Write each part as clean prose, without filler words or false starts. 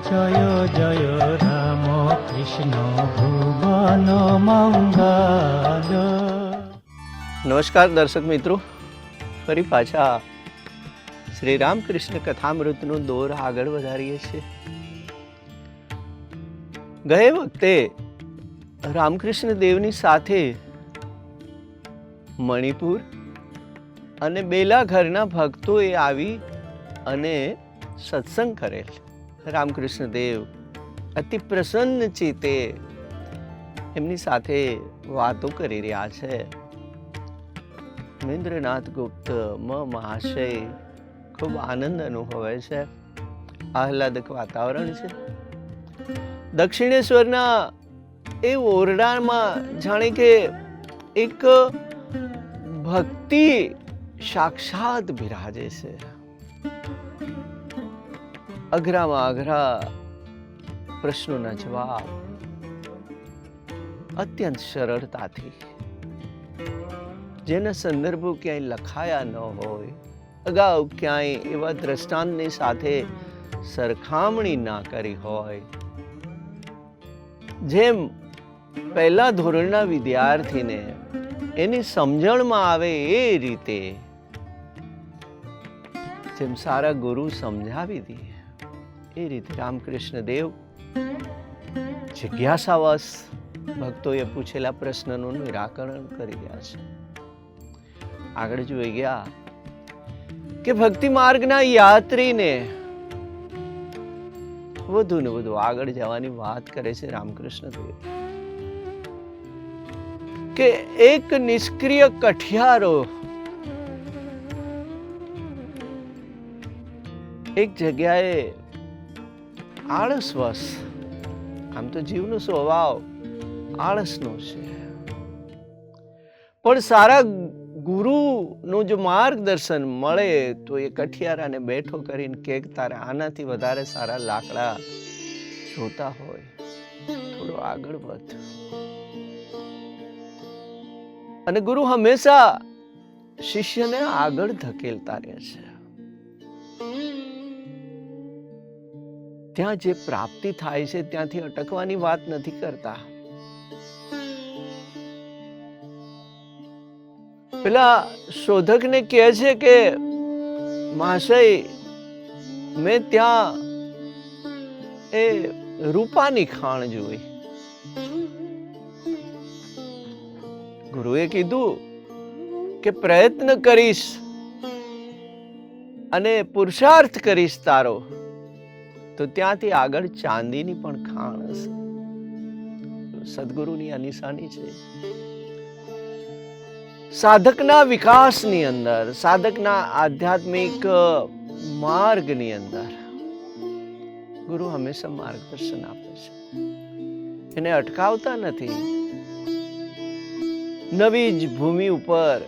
জয় জয় রাম কৃষ্ণ ভুবন મંગલ। નમસ્કાર દર્શક મિત્રો, ફરી પાછા શ્રી રામકૃષ્ણ કથામૃતનું દોર આગળ વધારીએ છીએ। ગયે વખતે રામકૃષ્ણ દેવની સાથે મણિપુર અને બેલા ઘરના ભક્તોએ આવી અને સત્સંગ કરેલ। રામકૃષ્ણ દેવ અતિ પ્રસન્ન ચિત્તે એમની સાથે વાતો કરી રહ્યા છે। મહેન્દ્રનાથ ગુપ્ત મહાશય ખૂબ આનંદ અનુભવે છે। આહલાદક વાતાવરણ છે। દક્ષિણેશ્વરના એ ઓરડામાં જાણે કે એક ભક્તિ સાક્ષાત બિરાજે છે। અઘરામાં અઘરા પ્રશ્નોના જવાબ અત્યંત સરળતાથી, જેના સંદર્ભો ક્યાંય લખાયા ન હોય, અગાઉ ક્યાંય એવા દ્રષ્ટાંતની સાથે સરખામણી ના કરી હોય, જેમ પહેલા ધોરણના વિદ્યાર્થીને એની સમજણમાં આવે એ રીતે, જેમ સારા ગુરુ સમજાવી દે એ રીતે રામકૃષ્ણ દેવ જિજ્ઞાસાવશ ભક્તોએ પૂછેલા પ્રશ્નનું નિરાકરણ કરી રહ્યા છે। આગળ જોઈ ગયા કે ભક્તિ માર્ગના યાત્રીને વધુ ને વધુ આગળ જવાની વાત કરે છે રામકૃષ્ણ દેવ, કે એક નિષ્ક્રિય કઠિયારો એક જગ્યાએ આળસવશ, આમ તો જીવનો સ્વભાવ આળસનો છે, પણ સારા ગુરુનું જો માર્ગદર્શન મળે તો એ કઠિયારાને બેઠો કરીને કે તારે આનાથી વધારે સારા લાકડા જોતા હોય, થોડો આગળ વધ। અને ગુરુ હંમેશા શિષ્યને આગળ ધકેલતા રહે છે। ત્યાં જે પ્રાપ્તિ થાય છે ત્યાંથી અટકવાની વાત નથી કરતા। પેલા શોધકને કહે છે કે મહાશય, મેં ત્યાં એ રૂપાની ખાણ જોઈ। ગુરુએ કીધું કે પ્રયત્ન કરીશ અને પુરુષાર્થ કરીશ તારો તો ત્યાંથી આગળ ચાંદીની પણ ખાણ હશે। સદગુરુની આ નિશાની છે। સાધકના વિકાસની અંદર, સાધકના આધ્યાત્મિક માર્ગની અંદર ગુરુ હંમેશા માર્ગદર્શન આપે છે, એને અટકાવતા નથી। નવી જ ભૂમિ ઉપર,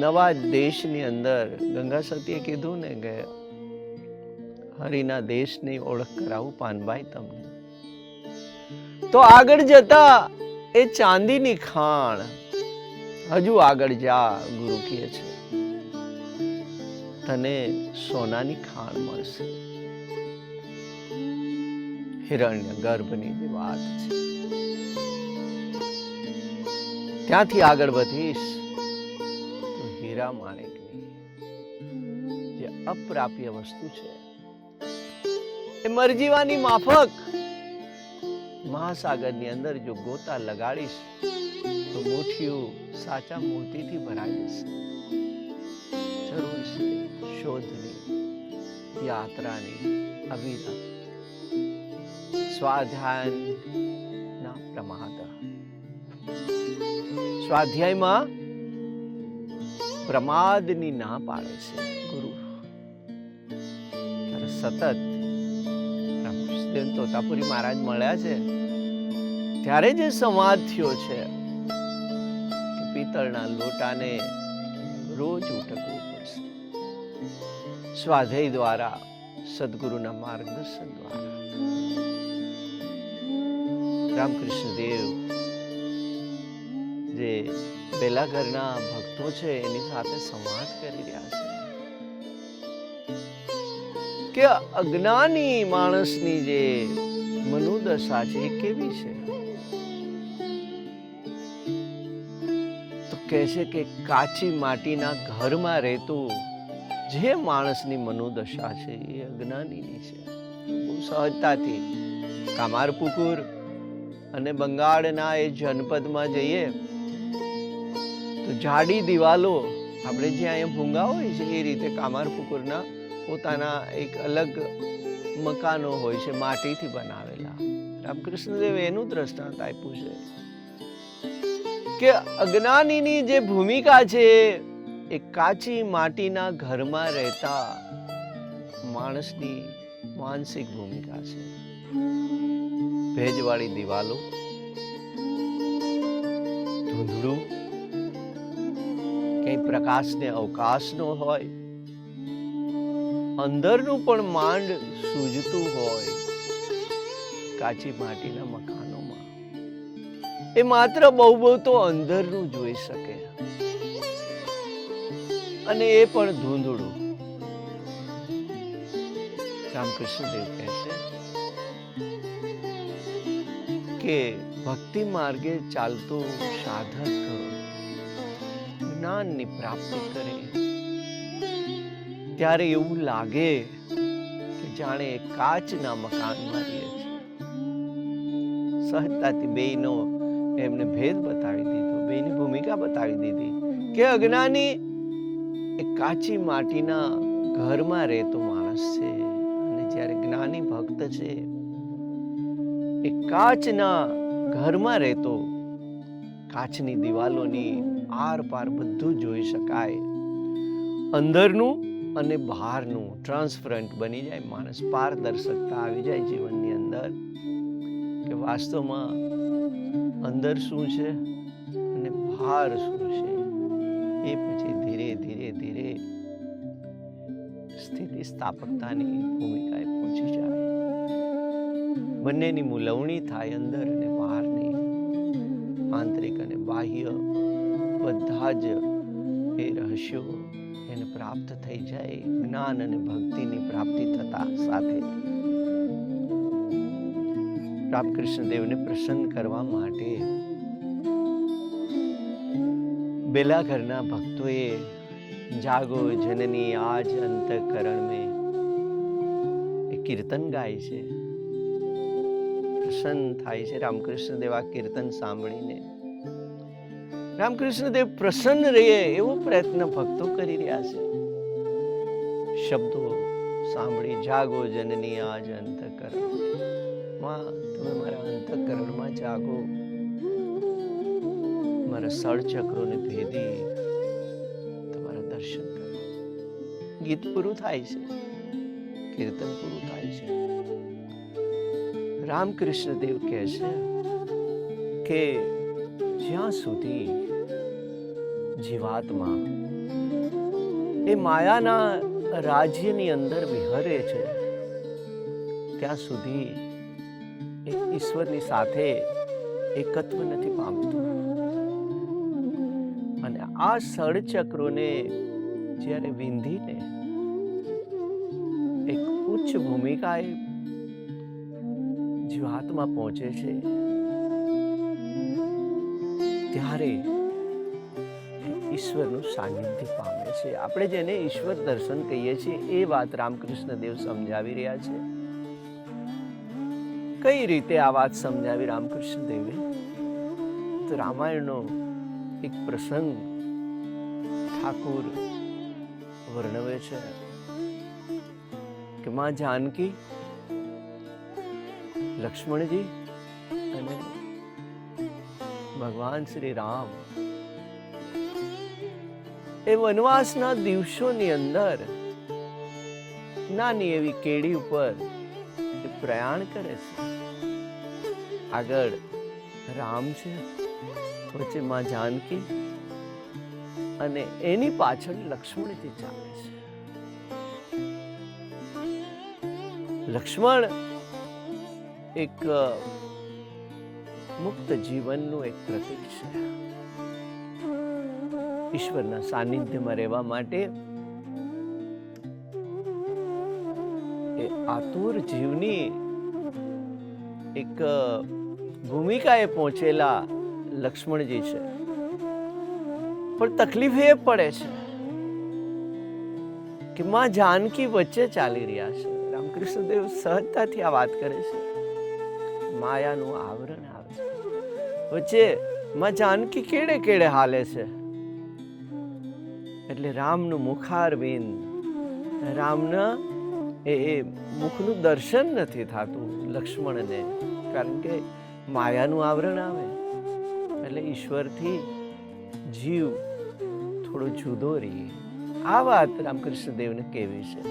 નવા જ દેશની અંદર ગંગા સતીએ કીધું ને કે હરિના દેશની ઓળખ કરાવું પાનભાઈ તમને, તો આગળ જતા એ ચાંદીની ખાણ, હજુ આગળ જા ગુરુ કહે છે, તને સોનાની ખાણ મળશે। હિરણ્ય ગર્ભની જે વાત છે, ત્યાંથી આગળ વધીશ તો હીરા માણેકની જે અપ્રાપ્ય વસ્તુ છે એ મરજીવાની માફક મહાસાગરની અંદર જો ગોતા લગાડીશ તો મુઠ્ઠીઓ સાચા મોતીથી ભરાઈ જશે। જરૂર છે શોધની, યાત્રાની, અવિરત સ્વાધ્યાયના પ્રમાદ। સ્વાધ્યાયમાં પ્રમાદની ના પાડે છે ગુરુ। સતત તોતાપુરી મહારાજ મળ્યા છે ત્યારે જે સંવાદ થયો છે કે પિત્તળના લોટાને રોજ ઉટકવું પડશે। સ્વાધ્યાય દ્વારા, સદગુરુના માર્ગદર્શન દ્વારા રામકૃષ્ણ દેવ જે બેલા ઘરના ભક્તો છે એની સાથે સંવાદ કરી રહ્યા છે કે અજ્ઞાની માણસની જે મનોદશા છે એ કેવી છે? તો કહે છે કે કાચી માટીના ઘરમાં રહેતું જે માણસની મનોદશા છે એ અજ્ઞાનીની છે. બહુ સહજતાથી કામારપુકુર અને બંગાળના એ જનપદમાં જઈએ તો જાડી દિવાલો, આપણે જે અહીંયા ભૂંગા હોય છે એ રીતે કામારપુકુરના પોતાના એક અલગ મકાનો હોય છે, માટીથી બનાવેલા. રામકૃષ્ણદેવ એનું દ્રષ્ટાંત આપ્યું છે કે અજ્ઞાનીની જે ભૂમિકા છે એ કાચી માટીના ઘરમાં રહેતા માણસની માનસિક ભૂમિકા છે. ભેજવાળી દિવાલો, ધૂંધળું, કઈ પ્રકાશને અવકાશ ન હોય, અંદરનું પણ માંડ સૂજતું હોય કાચી માટીના મકાનોમાં. એ માત્ર બહુ તો અંદરનું જોઈ શકે, અને એ પણ ધૂંધળું. રામકૃષ્ણદેવ કહે છે કે ભક્તિ માર્ગે ચાલતો સાધક જ્ઞાનની પ્રાપ્તિ કરે ત્યારે એવું લાગે કે જાણે કાચના મકાનમાં રહે છે. સહજતાથી બેયનો એમને ભેદ બતાવી દીધો, બેયની ભૂમિકા બતાવી દીધી કે અજ્ઞાની એ કાચી માટીના ઘરમાં રહેતો માણસ છે, અને જ્યારે જ્ઞાની ભક્ત છે એ કાચના ઘરમાં રહેતો, કાચની દિવાલોની આર પાર બધું જોઈ શકાય, અંદરનું અને બહારનું ટ્રાન્સપરન્ટ બની જાય માણસ. પારદર્શકતા આવી જાય જીવનની અંદર કે વાસ્તવમાં અંદર શું છે અને બહાર શું છે. એ પછી ધીરે ધીરે ધીરે સ્થિતિ સ્થાપકતાની ભૂમિકાએ પહોંચી જાય. બંનેની મૂલવણી થાય, અંદર અને બહારની, આંતરિક અને બાહ્ય બધા જ એ રહસ્યો એને પ્રાપ્ત થઈ જાય જ્ઞાન અને ભક્તિની પ્રાપ્તિ થતા સાથે. રામકૃષ્ણદેવને પ્રસન્ન કરવા માટે બેલા ઘરના ભક્તોએ જાગો જનની આજ અંતઃકરણ મેં એ કીર્તન ગાય છે. પ્રસન્ન થાય છે રામકૃષ્ણદેવ આ કીર્તન સાંભળીને. રામકૃષ્ણદેવ પ્રસન્ન રહે એવો પ્રયત્ન ભક્તો કરી રહ્યા છે. શબ્દો સાંભળી, જાગો જનની આજ અંતઃકરણ, માં તમે મારા અંતઃકરણમાં જાગો, મારા સળચક્રોને ભેદી તમારા દર્શન કરો. ગીત પૂરું થાય છે, કીર્તન પૂરું થાય છે. રામકૃષ્ણદેવ કહે છે કે જ્યાં સુધી જીવાત્મા એ માયાના રાજ્યની અંદર વિહરે છે ત્યાં સુધી એ ઈશ્વરની સાથે એકત્વ નથી પામતું. અને આ સળચક્રોને જ્યારે વિંધીને એક ઉચ્ચ ભૂમિકાએ જીવાત્મા પહોંચે છે ત્યારે ઈશ્વરનું સાનિધ્ય પામે છે. આપણે જેને ઈશ્વર દર્શન કહીએ છીએ એ વાત રામકૃષ્ણદેવ સમજાવી રહ્યા છે. કઈ રીતે આ વાત સમજાવી રામકૃષ્ણદેવે? તો રામાયણનો એક પ્રસંગ ઠાકુર વર્ણવે છે કે માં જાનકી, લક્ષ્મણજી અને ભગવાન શ્રી રામ એ વનવાસના દિવસોની અંદર નાની એવી કેડી ઉપર પ્રયાણ કરે છે. આગળ રામ છે, વચ્ચે માં જાનકી અને એની પાછળ લક્ષ્મણજી ચાલે છે. લક્ષ્મણ એક મુક્ત જીવનનું એક પ્રતીક છે. ઈશ્વરના સાનિધ્યમાં રહેવા માટે એ આતુર જીવની એક ભૂમિકાએ પહોંચેલા લક્ષ્મણજી છે. પણ તકલીફ એ પડે છે કે માં જાનકી વચ્ચે ચાલી રહ્યા છે. રામકૃષ્ણ દેવ સહજતાથી આ વાત કરે છે. માયાનું આવરણ આવે છે વચ્ચે, માં જાનકી કેડે કેડે હાલે છે. એટલે રામનું મુખારવિંદ, રામના એ મુખનું દર્શન નથી થતું લક્ષ્મણને, કારણ કે માયાનું આવરણ આવે. એટલે ઈશ્વરથી જીવ થોડો જુદો રહે. આ વાત રામકૃષ્ણ દેવને કેવી છે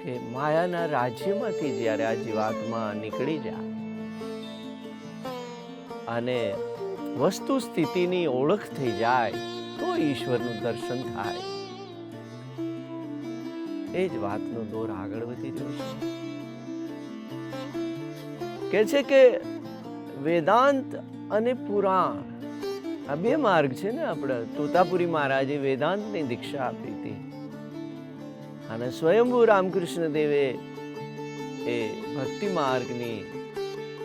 કે માયાના રાજ્યમાંથી જ્યારે આ જીવાત્મા નીકળી જાય અને વસ્તુ સ્થિતિની ઓળખ થઈ જાય તો ઈશ્વરનું દર્શન થાય. એ જ વાતનો દોર આગળ વધી રહ્યો છે. કે છે કે વેદાંત અને પુરાણ આ બે માર્ગ છે ને. આપણે તોતાપુરી મહારાજે વેદાંતની દીક્ષા આપી હતી અને સ્વયંભૂ રામકૃષ્ણ દેવે એ ભક્તિ માર્ગની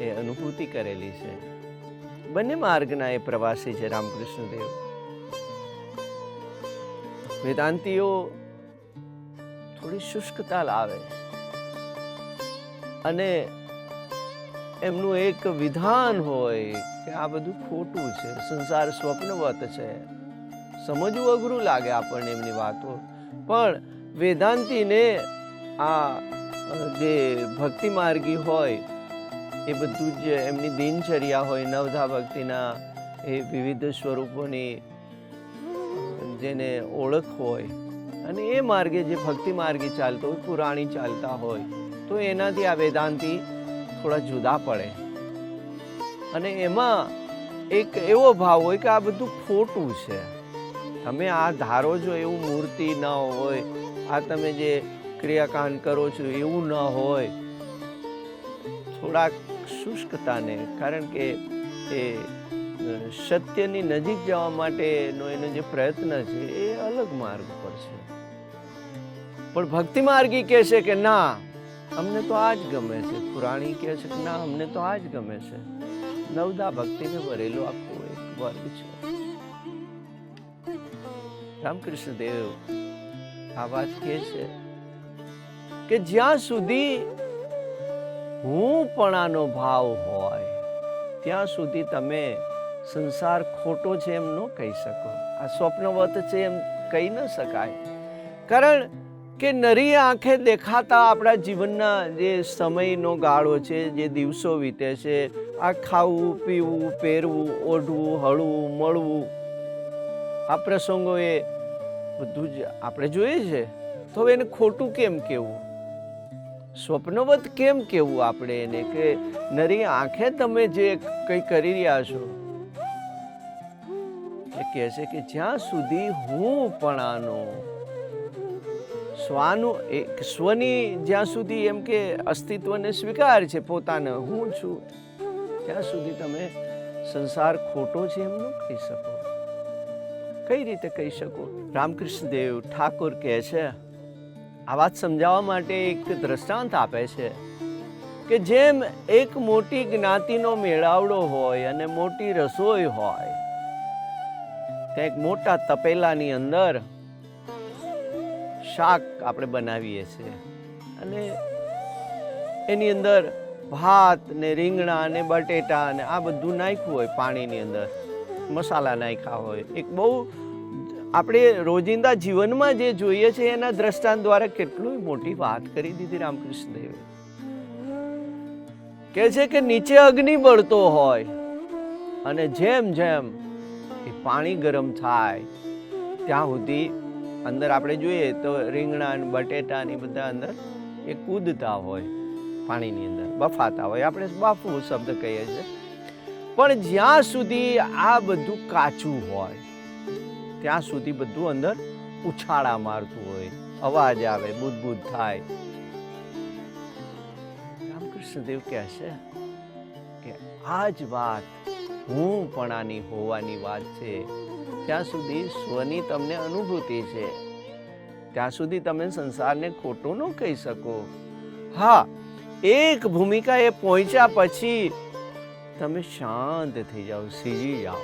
એ અનુભૂતિ કરેલી છે. બંને માર્ગના એ પ્રવાસી છે રામકૃષ્ણ દેવ. વેદાંતીઓ થોડી શુષ્કતા લાવે અને એમનું એક વિધાન હોય કે આ બધું ખોટું છે, સંસાર સ્વપ્નવત છે. સમજવું અઘરું લાગે આપણને એમની વાતો, પણ વેદાંતીને આ જે ભક્તિ માર્ગી હોય એ બધું જ એમની દિનચર્યા હોય, નવધા ભક્તિના એ વિવિધ સ્વરૂપોની જેને ઓળખ હોય અને એ માર્ગે જે ભક્તિ માર્ગે ચાલતો હોય, પુરાણી ચાલતા હોય, તો એનાથી આ વેદાંતી થોડા જુદા પડે. અને એમાં એક એવો ભાવ હોય કે આ બધું ખોટું છે. તમે આ ધારો છો એવું મૂર્તિ ન હોય, આ તમે જે ક્રિયાકાંડ કરો છો એવું ન હોય. થોડાક શુષ્કતાને, કારણ કે એ સત્યની નજીક જવા માટેનો એનો જે પ્રયત્ન છે એ અલગ માર્ગ પર છે. પણ ભક્તિ માર્ગી કહે છે કે ના, અમને તો આ જ ગમે છે. પુરાણી કહે છે કે ના, અમને તો આ જ ગમે છે. નવદા ભક્તિને ભરેલો આખો એક વર્ગ છે. રામકૃષ્ણ દેવ આ વાત કહે છે કે જ્યાં સુધી હું પણાનો ભાવ હોય ત્યાં સુધી તમે સંસાર ખોટો છે એમ ન કહી શકો. આ સ્વપ્નવત છે એમ કહી ન શકાય. કારણ કે નરી આંખે દેખાતા આપણા જીવનના જે સમયનો ગાળો છે, જે દિવસો વીતે છે, આ ખાવું, પીવું, પહેરવું, ઓઢવું, હળવું, મળવું, આ પ્રસંગો એ બધું જ આપણે જોઈએ છે. તો હવે એને ખોટું કેમ કહેવું, સ્વપ્નવત કેમ કહેવું આપણે એને? કે નરી આંખે તમે જે કંઈ કરી રહ્યા છો, એ કહે છે કે જ્યાં સુધી હું પણાનો સ્વની જ્યાં સુધી એમ કે અસ્તિત્વને સ્વીકાર છે, પોતાને હું છું, ત્યાં સુધી તમે સંસાર ખોટો છે એમ ન કહી શકો. કઈ રીતે કહી શકો? રામકૃષ્ણ દેવ ઠાકોર કહે છે, આ વાત સમજાવવા માટે એક દ્રષ્ટાંત આપે છે કે જેમ એક મોટી જ્ઞાતિનો મેળાવડો હોય અને મોટી રસોઈ હોય, ત્યાં એક મોટા તપેલાની અંદર શાક આપણે બનાવીએ છીએ અને એની અંદર ભાત ને રીંગણા ને બટેટા ને આ બધું નાખ્યું હોય, પાણીની અંદર મસાલા નાખ્યા હોય. એક બહુ આપણે રોજિંદા જીવનમાં જે જોઈએ છે એના દ્રષ્ટાંત દ્વારા કેટલી મોટી વાત કરી દીધી રામકૃષ્ણ દેવે. કહે છે કે નીચે અગ્નિ બળતો હોય અને જેમ જેમ એ પાણી ગરમ થાય ત્યાં સુધી અંદર આપણે જોઈએ તો રીંગણા ને બટેટા ને બધા અંદર એ કૂદતા હોય, પાણીની અંદર બફાતા હોય. આપણે બાફવું શબ્દ કહીએ છીએ. પણ જ્યાં સુધી આ બધું કાચું હોય ત્યાં સુધી બધું અંદર ઉછાળા મારતું હોય, અવાજ આવે, બુદબુદ થાય. રામકૃષ્ણ દેવ કહે છે કે આ જ વાત હું પણાની હોવાની વાત છે. જ્યાં સુધી સ્વની તમને અનુભૂતિ છે ત્યાં સુધી તમે સંસારને ખોટું ન કહી શકો. હા, એક ભૂમિકા એ પહોંચ્યા પછી તમે શાંત થઈ જાઓ, સીજી જાઓ.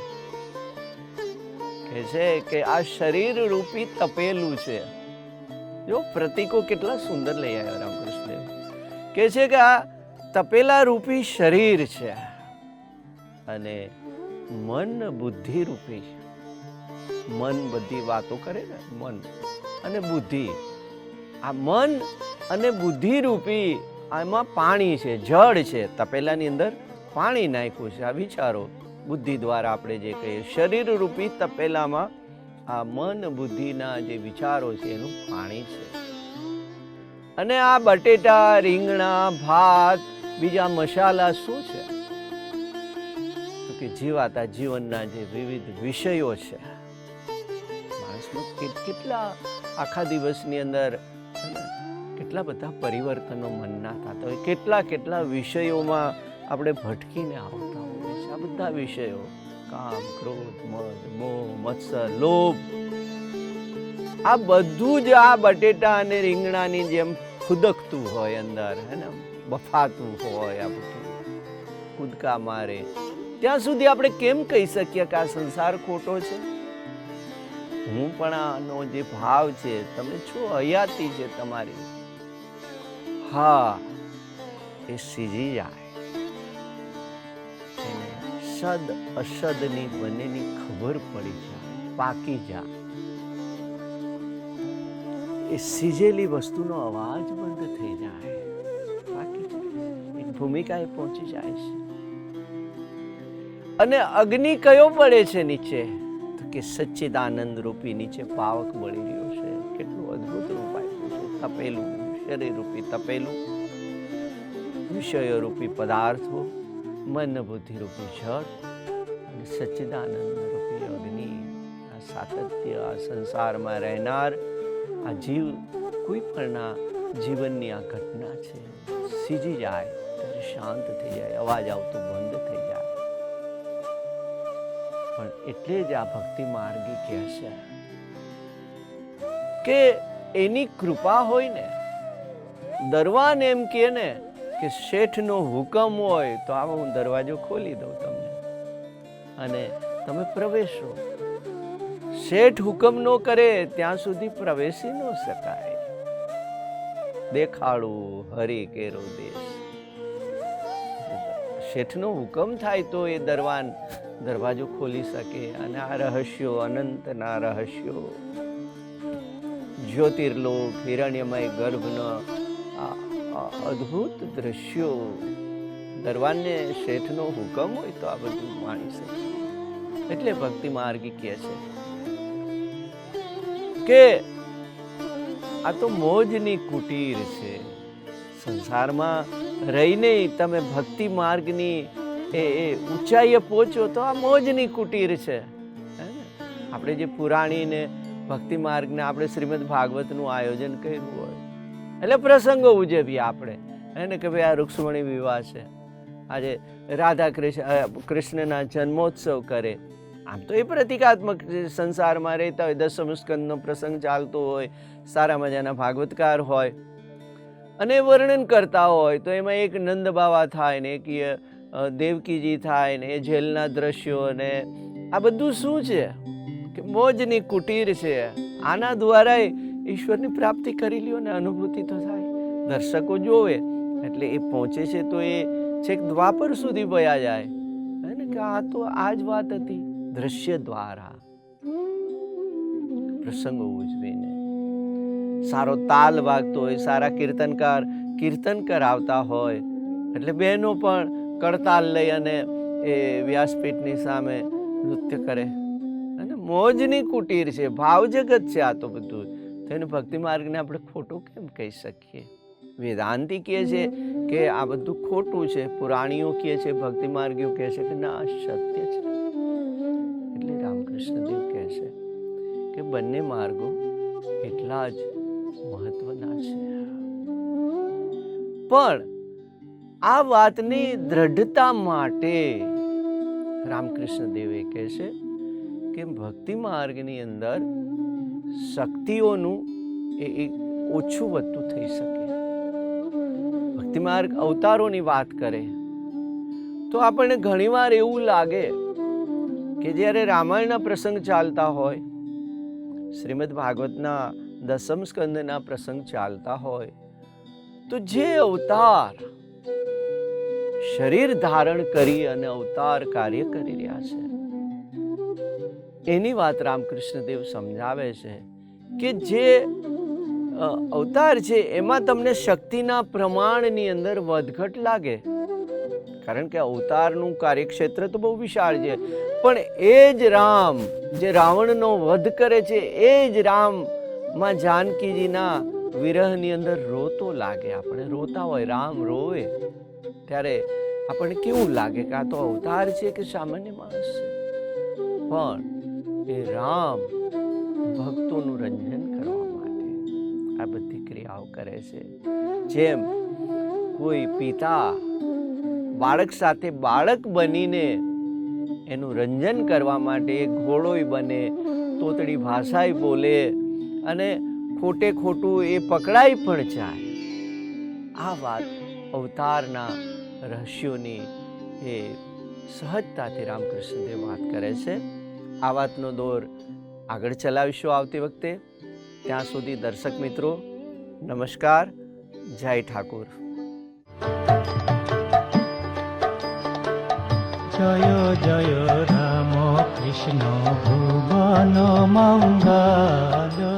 કે છે કે આ શરીર રૂપી તપેલું છે. જો પ્રતીકો કેટલા સુંદર લઈ આવ્યા રામકૃષ્ણ. કે છે કે આ તપેલા રૂપી શરીર છે અને મન બુદ્ધિ રૂપી. મન બધી વાતો કરે ને, મન અને બુદ્ધિ. આ મન અને બુદ્ધિ રૂપી આમાં પાણી છે, જળ છે. તપેલાની અંદર પાણી નાખ્યું છે. આ વિચારો બુદ્ધિ દ્વારા આપણે જે કહીએ, શરીર રૂપી તપેલામાં આ મન બુદ્ધિના જે વિચારો છે એનું પાણી છે. અને આ બટેટા, રીંગણા, ભાત, બીજા મસાલા શું છે? તો કે જીવાતા જીવનના જે વિવિધ વિષયો છે. માણસમાં કેટલા આખા દિવસની અંદર કેટલા બધા પરિવર્તનો મનના થતા હોય, કેટલા વિષયોમાં આપણે ભટકીને આવતા હોઈએ છીએ. આ બધા વિષયો, કામ, ક્રોધ, મદ, મોહ, મત્સર, લોભ, આ બધું જ આ બટેટા અને રીંગણાની જેમ ખુદકતું હોય અંદર, હે ને, બફાતું હોય. આ બધું કૂદકા મારે. ત્યાં સુધી આપણે કેમ કહી શકીએ કે આ સંસાર ખોટો છે? હું પણ આનો જે ભાવ છે, તમે છો, હયાતી છે તમારી. હા, એ સીજી જાય. એને સદ અસદની બંનેની ખબર પડી જાય, પાકી જાય. એ સીજેલી વસ્તુનો અવાજ બંધ થઈ જાય, પાકી જાય. એક ભૂમિકાએ પહોંચી જાય છે. અને અગ્નિ કયો પડે છે નીચે? તો કે સચ્ચિદાનંદ રૂપી નીચે પાવક બળી રહ્યો છે. કેટલું અદ્ભુત રૂપ આપ્યું છે. તપેલું, શરીર રૂપી તપેલું, વિષયો રૂપી પદાર્થો, મન બુદ્ધિ રૂપી જળ અને સચ્ચિદાનંદ રૂપી અગ્નિ. આ સાતત્ય, આ સંસારમાં રહેનાર આ જીવ, કોઈ પણના જીવનની આ ઘટના છે. સીજી જાય ત્યારે શાંત થઈ જાય, અવાજ આવતો બંધ થઈ જાય. પણ એટલે જ આ ભક્તિ માર્ગી કહે છે કે એની કૃપા હોય ને, દરવાન એમ કહે ને કે શેઠનો હુકમ હોય તો આવો હું દરવાજો ખોલી દઉં તમને અને તમે પ્રવેશો. શેઠ હુકમ ન કરે ત્યાં સુધી પ્રવેશી ન શકાય. દેખાડું હરી કેરો દેશ. શેઠનો હુકમ થાય તો એ દરવાન દરવાજો ખોલી શકે. અને આ રહસ્યો, અનંતના રહસ્યો, જ્યોતિર્લોક, હિરણ્યમય ગર્ભના અદ્ભુત દ્રશ્યો, દરવાનને શેઠનો હુકમ હોય તો આ બધું માણી શકે. એટલે ભક્તિ માર્ગી કહે છે કે આ તો મોજની કુટીર છે. સંસારમાં રહીને તમે ભક્તિ માર્ગની એ ઊંચાઈએ પહોંચો તો આ મોજની કુટીર છે. આપણે જે પુરાણી ને ભક્તિ માર્ગને આપણે શ્રીમદ ભાગવતનું આયોજન કર્યું હોય એટલે પ્રસંગો ઉજવીએ આપણે, એને કે ભાઈ આ રૂક્ષ્મણી વિવાહ છે, આજે રાધા કૃષ્ણના જન્મોત્સવ કરે. આમ તો એ પ્રતિકાત્મક સંસારમાં રહેતા હોય, દસમ સ્કંદનો પ્રસંગ ચાલતો હોય, સારા મજાના ભાગવતકાર હોય અને વર્ણન કરતા હોય તો એમાં એક નંદ બાવા થાય ને એક દેવકીજી થાય ને એ જેલના દ્રશ્યો ને આ બધું શું છે કે મોજની કુટીર છે. આના દ્વારા ઈશ્વરની પ્રાપ્તિ કરી લ્યો ને અનુભૂતિ તો થાય. દર્શકો જોવે એટલે એ પહોંચે છે તો એ છેક દ્વાપર સુધી વયા જાય, હે ને, કે આ તો આ જ વાત હતી. દ્રશ્ય દ્વારા પ્રસંગો ઉજવીને સારો તાલ વાગતો હોય, સારા કીર્તન કરાવતા હોય એટલે બહેનો પણ કડતાલ લઈ અને એ વ્યાસપીઠની સામે નૃત્ય કરે. અને મોજની કુટીર છે, ભાવ જગત છે આ તો બધું. તો એને ભક્તિ માર્ગને આપણે ખોટું કેમ કહી શકીએ? વેદાંતિ કહે છે કે આ બધું ખોટું છે, પુરાણીઓ કહે છે, ભક્તિ માર્ગીઓ કહે છે કે ના, સત્ય છે. એટલે રામકૃષ્ણદેવ કહે છે કે બંને માર્ગો એટલા જ મહત્વના છે. પણ આ વાતની દ્રઢતા માટે રામકૃષ્ણ દેવે કહે છે કે ભક્તિ માર્ગની અંદર શક્તિઓનું એ ઓછું વધતું થઈ શકે. ભક્તિ માર્ગ અવતારોની વાત કરે તો આપણને ઘણીવાર એવું લાગે કે જ્યારે રામાયણના પ્રસંગ ચાલતા હોય, શ્રીમદ ભાગવતના 10મ સ્કંદના પ્રસંગ ચાલતા હોય, તો જે અવતાર શરીર ધારણ કરી અને અવતાર કાર્ય કરી રહ્યા છે એની વાત રામકૃષ્ણ દેવ સમજાવે છે કે જે અવતાર છે એમાં તમને શક્તિના પ્રમાણની અંદર વધઘટ લાગે, કારણ કે અવતારનું કાર્યક્ષેત્ર તો બહુ વિશાળ છે, પણ એ જ રામ જે રાવણનો વધ કરે છે એ જ રામ માં જાનકીજીના વિરહની અંદર રોતો લાગે. આપણે રોતા હોય, રામ રોવે ત્યારે આપણને કેવું લાગે કે આ તો અવતાર છે કે સામાન્ય માણસ છે? પણ એ રામ ભક્તોનું રંજન કરવા માટે આ બધી ક્રિયાઓ કરે છે. જેમ કોઈ પિતા બાળક સાથે બાળક બનીને એનું રંજન કરવા માટે ઘોડોય બને, તોતડી ભાષાય બોલે અને ખોટે ખોટું એ પકડાઈ પણ જાય. આ વાત અવતારના રહસ્યોની એ સહજતાથી રામકૃષ્ણ દેવ વાત કરે છે. આ વાતનો દોર આગળ ચલાવીશું આવતી વખતે. ત્યાં સુધી દર્શક મિત્રો નમસ્કાર, જય ઠાકુર. জয় জয় রাম কৃষ্ণ ভুবন মঙ্গল।